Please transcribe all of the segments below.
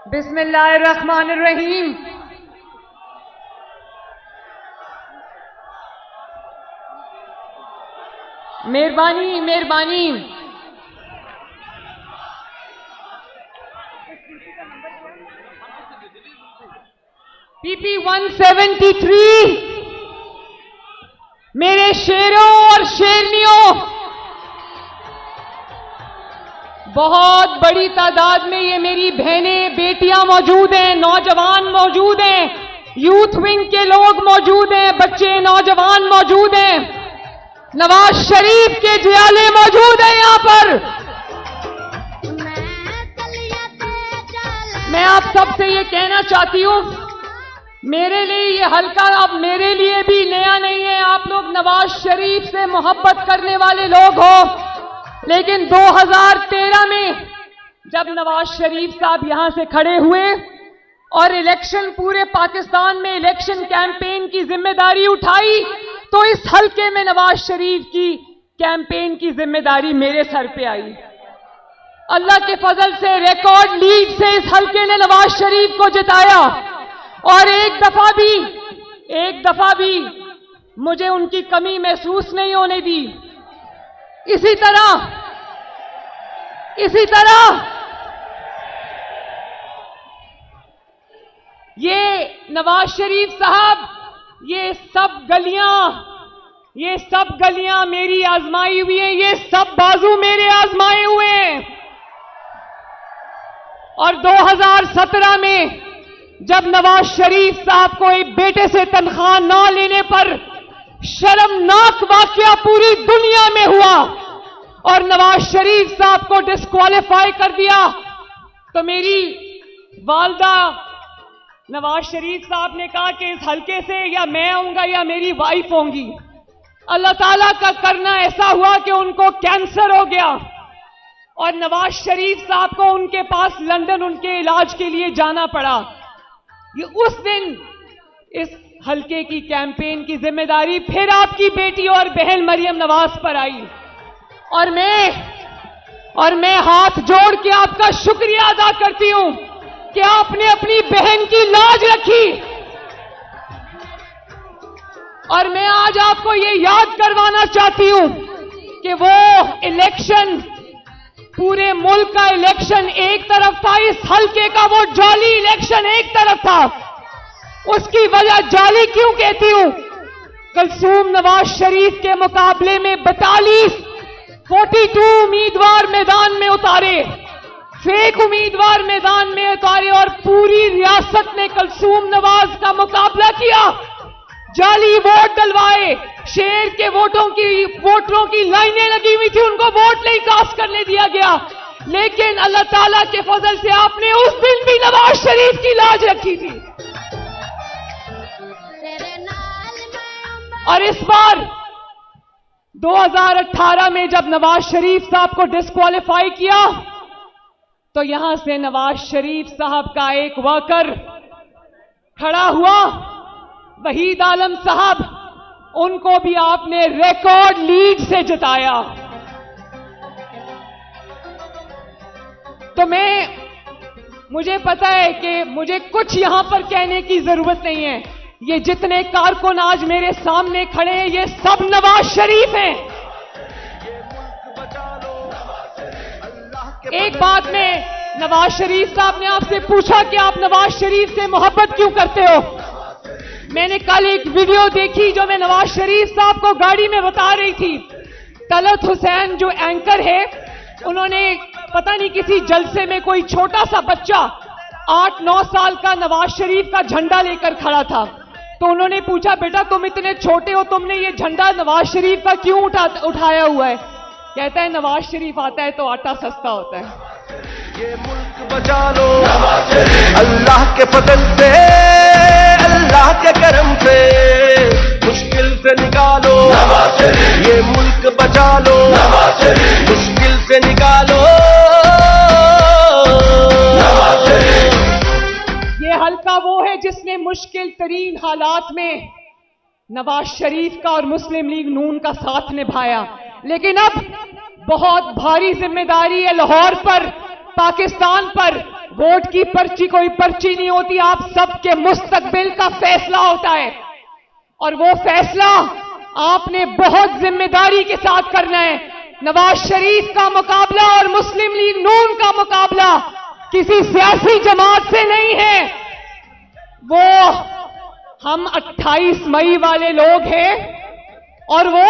बिस्मिल्लाहिर्रहमानिर्रहीम। मेहरबानी मेहरबानी। पीपी 173 मेरे शेरों और शेरनियों, बहुत बड़ी तादाद में ये मेरी बहनें बेटियां मौजूद हैं, नौजवान मौजूद हैं, यूथ विंग के लोग मौजूद हैं, बच्चे नौजवान मौजूद हैं, नवाज शरीफ के जियाले मौजूद हैं यहां पर। मैं आप सबसे ये कहना चाहती हूं, मेरे लिए ये हल्का अब मेरे लिए भी नया नहीं है। आप लोग नवाज शरीफ से मोहब्बत करने वाले लोग हो, लेकिन 2013 में जब नवाज शरीफ साहब यहां से खड़े हुए और इलेक्शन पूरे पाकिस्तान में इलेक्शन कैंपेन की जिम्मेदारी उठाई, तो इस हल्के में नवाज शरीफ की कैंपेन की जिम्मेदारी मेरे सर पे आई। अल्लाह के फजल से रिकॉर्ड लीड से इस हल्के ने नवाज शरीफ को जिताया और एक दफा भी मुझे उनकी कमी महसूस नहीं होने दी। इसी तरह ये नवाज शरीफ साहब, ये सब गलियां मेरी आजमाई हुई हैं, ये सब बाजू मेरे आजमाए हुए हैं। और 2017 में जब नवाज शरीफ साहब को एक बेटे से तनख्वाह न लेने पर शर्मनाक वाकया पूरी दुनिया में हुआ और नवाज शरीफ साहब को डिस्क्वालीफाई कर दिया, तो मेरी वालदा नवाज शरीफ साहब ने कहा कि इस हल्के से या मैं आऊंगा या मेरी वाइफ होंगी। अल्लाह ताला का करना ऐसा हुआ कि उनको कैंसर हो गया और नवाज शरीफ साहब को उनके पास लंदन उनके इलाज के लिए जाना पड़ा। ये उस दिन इस हल्के की कैंपेन की जिम्मेदारी फिर आपकी बेटी और बहन मरियम नवाज पर आई और मैं हाथ जोड़ के आपका शुक्रिया अदा करती हूं कि आपने अपनी बहन की लाज रखी। और मैं आज आपको ये याद करवाना चाहती हूं कि वो इलेक्शन, पूरे मुल्क का इलेक्शन एक तरफ था, इस हल्के का वो जाली इलेक्शन एक तरफ था। उसकी वजह जाली क्यों कहती हूं? कुलसूम नवाज शरीफ के मुकाबले में 42 उम्मीदवार मैदान में उतारे, फेक उम्मीदवार मैदान में उतारे और पूरी रियासत ने कुलसूम नवाज का मुकाबला किया। जाली वोट डलवाए, शेर के वोटरों की लाइनें लगी हुई थी, उनको वोट नहीं कास्ट करने दिया गया। लेकिन अल्लाह ताला के फजल से आपने उस दिन भी नवाज शरीफ की लाज रखी थी। और इस बार 2018 में जब नवाज शरीफ साहब को डिस्क्वालीफाई किया, तो यहां से नवाज शरीफ साहब का एक वर्कर खड़ा हुआ, वहीद आलम साहब, उनको भी आपने रिकॉर्ड लीड से जिताया। तो मुझे पता है कि मुझे कुछ यहां पर कहने की जरूरत नहीं है। ये जितने कारकुन आज मेरे सामने खड़े हैं, ये सब नवाज शरीफ हैं। एक बात में नवाज शरीफ साहब ने आपसे पूछा कि आप नवाज शरीफ से मोहब्बत क्यों करते हो। मैंने कल एक वीडियो देखी जो मैं नवाज शरीफ साहब को गाड़ी में बता रही थी। तलत हुसैन जो एंकर है, उन्होंने पता नहीं किसी जलसे में कोई छोटा सा बच्चा 8-9 साल का नवाज शरीफ का झंडा लेकर खड़ा था, तो उन्होंने पूछा, बेटा तुम इतने छोटे हो, तुमने ये झंडा नवाज शरीफ का क्यों उठाया हुआ है? कहता है नवाज शरीफ आता है तो आटा सस्ता होता है। ये मुल्क बचा लो अल्लाह के फजल से, अल्लाह के करम से, मुश्किल से निकालो ये मुल्क बचा लो, मुश्किल से निकालो। ये हल्का वो है जिसने मुश्किल तरीन हालात में नवाज शरीफ का और मुस्लिम लीग नून का साथ निभाया, लेकिन अब बहुत भारी जिम्मेदारी है लाहौर पर, पाकिस्तान पर, वोट की पर्ची कोई पर्ची नहीं होती, आप सबके मुस्तकबिल का फैसला होता है। और वो फैसला आपने बहुत जिम्मेदारी के साथ करना है। नवाज शरीफ का मुकाबला और मुस्लिम लीग नून का मुकाबला किसी सियासी जमात से नहीं है। वो हम 28 मई वाले लोग हैं और वो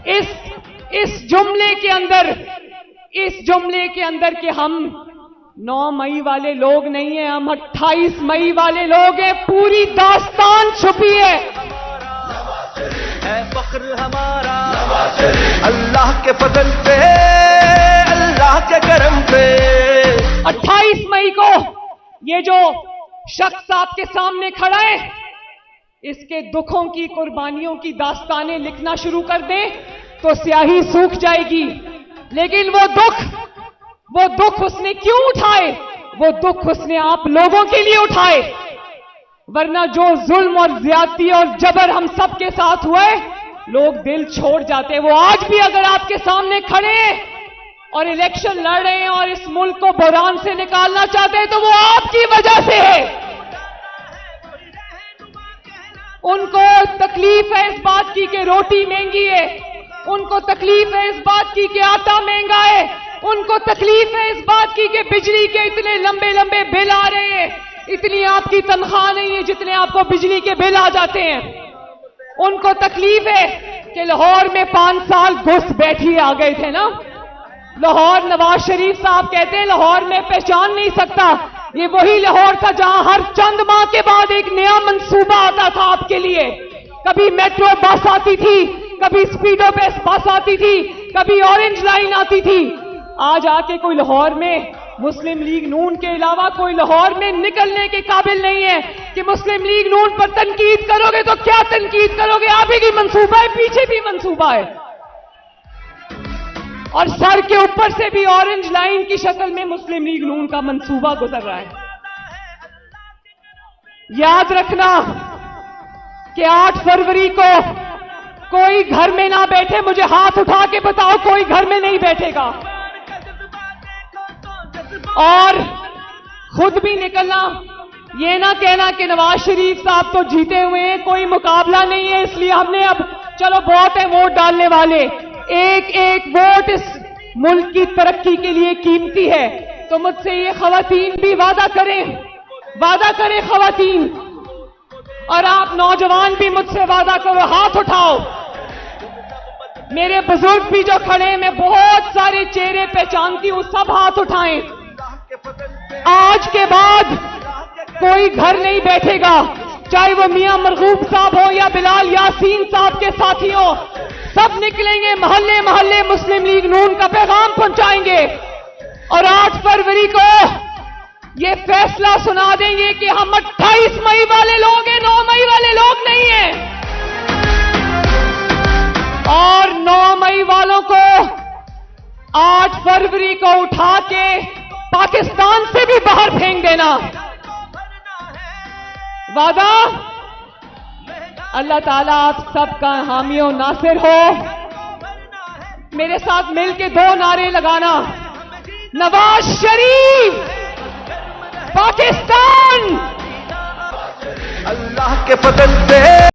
इस जुमले के अंदर कि हम 9 मई वाले लोग नहीं हैं, हम 28 मई वाले लोग हैं। पूरी दास्तान छुपी है फख्र हमारा अल्लाह के फजल पे, अल्लाह के करम पे। 28 मई को ये जो शख्स आपके सामने खड़ा है, इसके दुखों की, कुर्बानियों की दास्तानें लिखना शुरू कर दें तो स्याही सूख जाएगी। लेकिन वो दुख उसने क्यों उठाए? वो दुख उसने आप लोगों के लिए उठाए। वरना जो जुल्म और ज्यादती और जबर हम सबके साथ हुए, लोग दिल छोड़ जाते। वो आज भी अगर आपके सामने खड़े हैं और इलेक्शन लड़ रहे हैं और इस मुल्क को बहरान से निकालना चाहते हैं, तो वो आपकी वजह से है। उनको तकलीफ है इस बात की कि रोटी महंगी है, उनको तकलीफ है इस बात की कि आटा महंगा है, उनको तकलीफ है इस बात की कि बिजली के इतने लंबे लंबे बिल आ रहे हैं, इतनी आपकी तनख्वाह नहीं है जितने आपको बिजली के बिल आ जाते हैं। उनको तकलीफ है कि लाहौर में 5 साल घुस बैठी आ गए थे ना। लाहौर, नवाज शरीफ साहब कहते हैं लाहौर में पहचान नहीं सकता। ये वही लाहौर था जहां हर चंद माह के बाद एक नया मंसूबा आता था आपके लिए। कभी मेट्रो बस आती थी, कभी स्पीडो बस आती थी, कभी ऑरेंज लाइन आती थी। आज आके कोई लाहौर में मुस्लिम लीग नून के अलावा कोई लाहौर में निकलने के काबिल नहीं है कि मुस्लिम लीग नून पर तनकीद करोगे तो क्या तनकीद करोगे? आगे की मंसूबा है, पीछे भी मंसूबा है, और सर के ऊपर से भी ऑरेंज लाइन की शक्ल में मुस्लिम लीग नून का मंसूबा गुजर रहा है। याद रखना कि 8 फरवरी को कोई घर में ना बैठे। मुझे हाथ उठा के बताओ कोई घर में नहीं बैठेगा। और खुद भी निकलना, ये ना कहना कि नवाज शरीफ साहब तो जीते हुए हैं, कोई मुकाबला नहीं है, इसलिए हमने अब चलो बहुत है वोट डालने वाले। एक एक वोट इस मुल्क की तरक्की के लिए कीमती है। तो मुझसे ये खवातीन भी वादा करें खवातीन, और आप नौजवान भी मुझसे वादा करो, हाथ उठाओ। मेरे बुजुर्ग भी जो खड़े हैं, मैं बहुत सारे चेहरे पहचानती हूं, सब हाथ उठाएं। आज के बाद कोई घर नहीं बैठेगा, चाहे वो मियां मरगूब साहब हो या बिलाल यासीन साहब के साथी हो। सब निकलेंगे, मोहल्ले मोहल्ले मुस्लिम लीग नून का पैगाम पहुंचाएंगे और 8 फरवरी को ये फैसला सुना देंगे कि हम 28 मई वाले लोग हैं, 9 मई वाले लोग नहीं हैं। और 9 मई वालों को 8 फरवरी को उठा के पाकिस्तान से भी बाहर फेंक देना। वादा? अल्लाह ताला आप सबका हामी और नासिर हो। मेरे साथ मिलके 2 नारे लगाना, नवाज शरीफ, पाकिस्तान। अल्लाह के फजल से